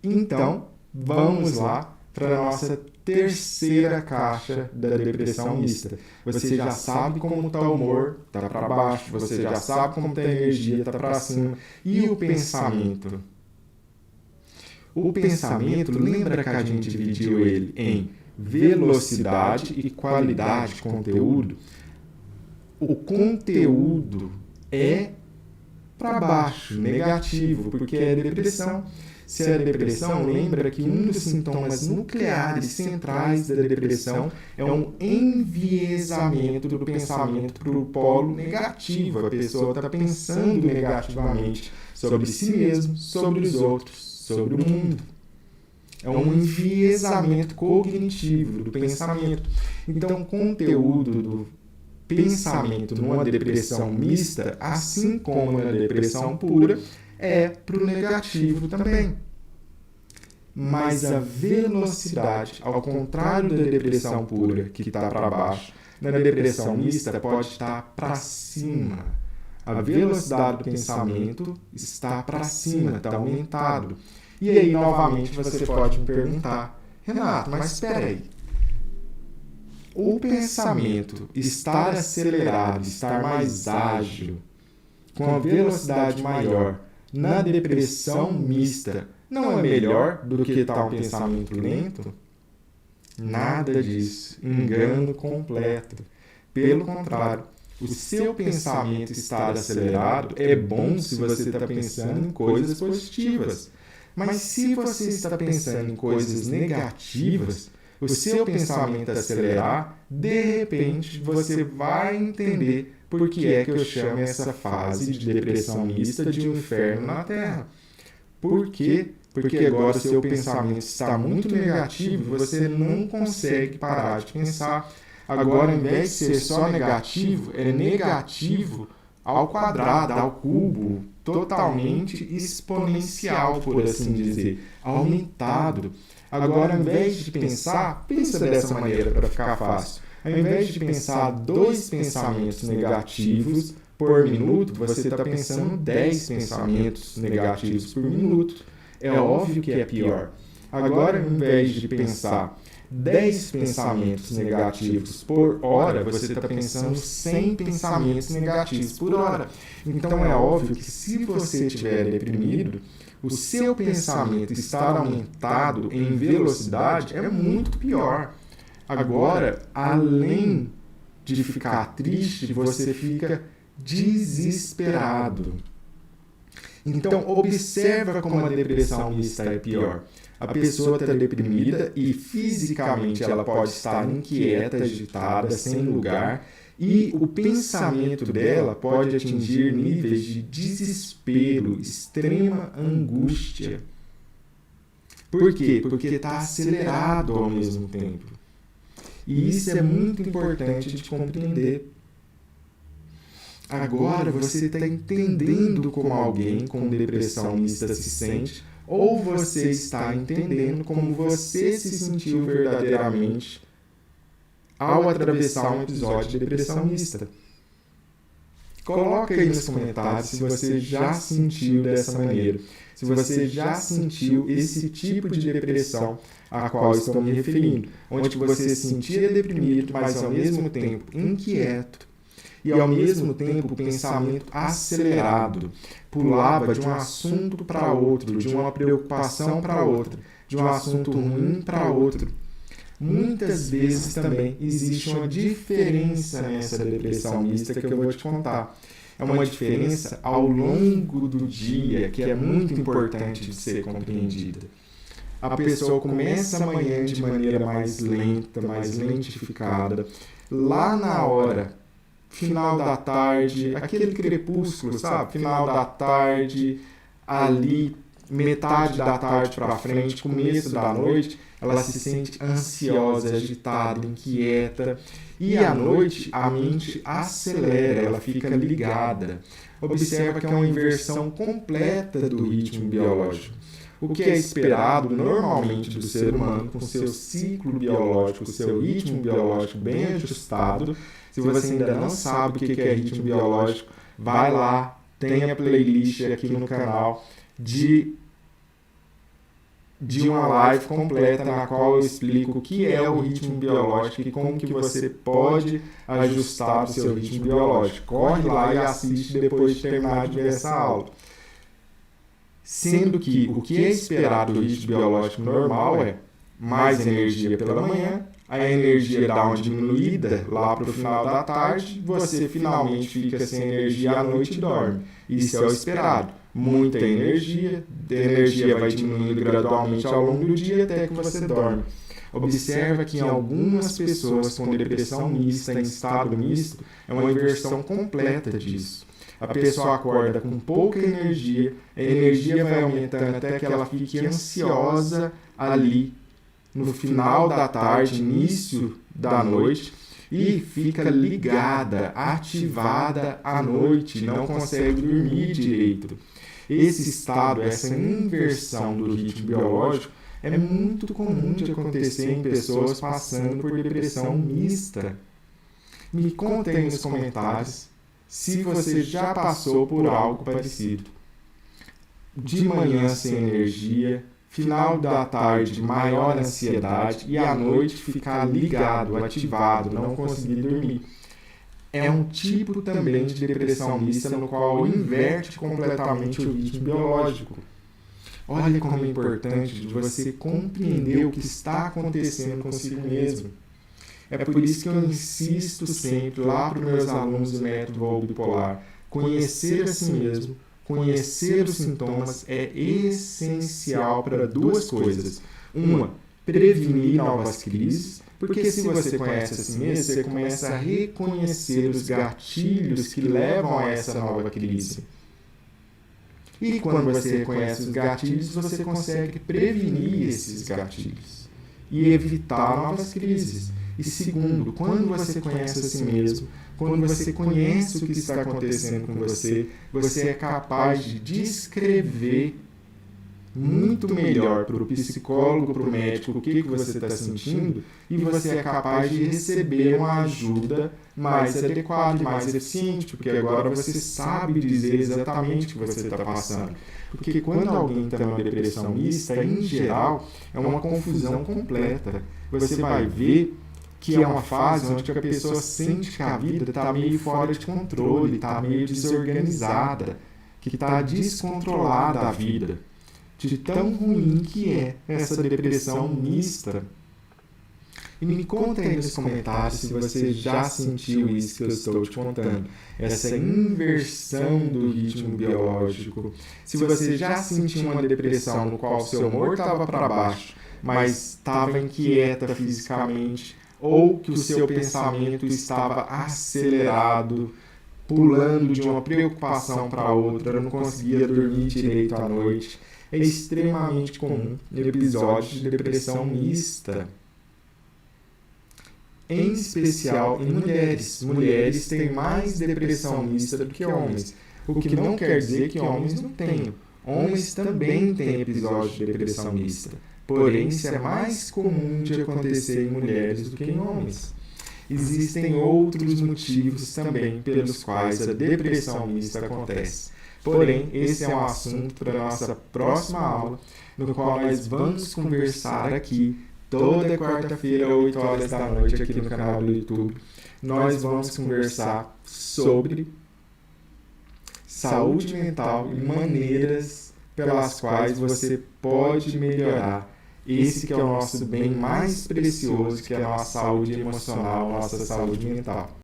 Então, vamos lá para a nossa terceira caixa da depressão mista. Você já sabe como está o humor, está para baixo, você já sabe como está a energia, está para cima. E o pensamento? O pensamento, lembra que a gente dividiu ele em velocidade e qualidade de conteúdo? O conteúdo é para baixo, negativo, porque é depressão. Se é depressão, lembra que um dos sintomas nucleares centrais da depressão é um enviesamento do pensamento para o polo negativo. A pessoa está pensando negativamente sobre si mesmo, sobre os outros, sobre o mundo. É um enviesamento cognitivo do pensamento. Então, o conteúdo do pensamento numa depressão mista, assim como na depressão pura, é para o negativo também. Mas a velocidade, ao contrário da depressão pura, que está para baixo, na depressão mista pode estar para cima. A velocidade do pensamento está para cima, está aumentado. E aí, novamente, você pode me perguntar, Renato, mas espera aí. O pensamento estar acelerado, estar mais ágil, com a velocidade maior, na depressão mista, não é melhor do que estar um pensamento lento? Nada disso. Engano completo. Pelo contrário, o seu pensamento estar acelerado é bom se você está pensando em coisas positivas. Mas se você está pensando em coisas negativas, o seu pensamento acelerar, de repente você vai entender por que é que eu chamo essa fase de depressão mista de um inferno na Terra. Por quê? Porque agora o seu pensamento está muito negativo e você não consegue parar de pensar. Agora, ao invés de ser só negativo, é negativo ao quadrado, ao cubo, totalmente exponencial, por assim dizer, aumentado. Agora, ao invés de pensar, pensa dessa maneira para ficar fácil. Ao invés de pensar 2 pensamentos negativos por minuto, você está pensando 10 pensamentos negativos por minuto. É óbvio que é pior. Agora, ao invés de pensar 10 pensamentos negativos por hora, você está pensando 100 pensamentos negativos por hora. Então, é óbvio que se você estiver deprimido, o seu pensamento estar aumentado em velocidade é muito pior. Agora, além de ficar triste, você fica desesperado. Então, observa como a depressão mista é pior. A pessoa está deprimida e fisicamente ela pode estar inquieta, agitada, sem lugar, e o pensamento dela pode atingir níveis de desespero, extrema angústia. Por quê? Porque está acelerado ao mesmo tempo. E isso é muito importante de compreender. Agora você está entendendo como alguém com depressão mista se sente, ou você está entendendo como você se sentiu verdadeiramente ao atravessar um episódio de depressão mista. Coloca aí nos comentários se você já sentiu dessa maneira, se você já sentiu esse tipo de depressão a qual estou me referindo, onde você se sentia deprimido, mas ao mesmo tempo inquieto, e ao mesmo tempo o pensamento acelerado, pulava de um assunto para outro, de uma preocupação para outra, de um assunto ruim para outro. Muitas vezes também existe uma diferença nessa depressão mista que eu vou te contar. É uma diferença ao longo do dia que é muito importante de ser compreendida. A pessoa começa a manhã de maneira mais lenta, mais lentificada. Lá na hora, final da tarde, aquele crepúsculo, sabe? Final da tarde, ali, metade da tarde para frente, começo da noite, ela se sente ansiosa, agitada, inquieta. E à noite, a mente acelera, ela fica ligada. Observa que é uma inversão completa do ritmo biológico. O que é esperado normalmente do ser humano, com seu ciclo biológico, seu ritmo biológico bem ajustado. Se você ainda não sabe o que é ritmo biológico, vai lá, tem a playlist aqui no canal de de uma live completa na qual eu explico o que é o ritmo biológico e como que você pode ajustar o seu ritmo biológico. Corre lá e assiste depois de terminar de ver essa aula. Sendo que o que é esperado do ritmo biológico normal é mais energia pela manhã, a energia dá uma diminuída lá para o final da tarde, você finalmente fica sem energia à noite e dorme. Isso é o esperado. Muita energia, a energia vai diminuindo gradualmente ao longo do dia até que você dorme. Observa que em algumas pessoas com depressão mista, em estado misto, é uma inversão completa disso. A pessoa acorda com pouca energia, a energia vai aumentando até que ela fique ansiosa ali no final da tarde, início da noite, e fica ligada, ativada à noite, não consegue dormir direito. Esse estado, essa inversão do ritmo biológico, é muito comum de acontecer em pessoas passando por depressão mista. Me conta aí nos comentários se você já passou por algo parecido. De manhã sem energia, final da tarde maior ansiedade e à noite ficar ligado, ativado, não conseguir dormir. É um tipo também de depressão mista no qual inverte completamente o ritmo biológico. Olha como é importante você compreender o que está acontecendo consigo mesmo. É por isso que eu insisto sempre lá para os meus alunos do método Voo Bipolar. Conhecer a si mesmo, conhecer os sintomas é essencial para duas coisas. Uma, prevenir novas crises, porque se você conhece a si mesmo, você começa a reconhecer os gatilhos que levam a essa nova crise. E quando você reconhece os gatilhos, você consegue prevenir esses gatilhos e evitar novas crises. E segundo, quando você conhece a si mesmo, quando você conhece o que está acontecendo com você, você é capaz de descrever muito melhor para o psicólogo, para o médico, o que você está sentindo, e você é capaz de receber uma ajuda mais adequada e mais eficiente, porque agora você sabe dizer exatamente o que você está passando. Porque quando alguém está numa depressão mista, em geral, é uma confusão completa. Você vai ver que é uma fase onde a pessoa sente que a vida está meio fora de controle, está meio desorganizada, que está descontrolada a vida, de tão ruim que é essa depressão mista. E me conta aí nos comentários se você já sentiu isso que eu estou te contando, essa inversão do ritmo biológico. Se você já sentiu uma depressão no qual seu humor estava para baixo, mas estava inquieta fisicamente, ou que o seu pensamento estava acelerado, pulando de uma preocupação para outra, não conseguia dormir direito à noite. É extremamente comum em episódios de depressão mista. Em especial em mulheres. Mulheres têm mais depressão mista do que homens, o que não quer dizer que homens não tenham. Homens também têm episódios de depressão mista. Porém, isso é mais comum de acontecer em mulheres do que em homens. Existem outros motivos também pelos quais a depressão mista acontece. Porém, esse é um assunto para a nossa próxima aula, no qual nós vamos conversar aqui, toda quarta-feira, 8 horas da noite, aqui no canal do YouTube. Nós vamos conversar sobre saúde mental e maneiras pelas quais você pode melhorar esse que é o nosso bem mais precioso, que é a nossa saúde emocional, nossa saúde mental.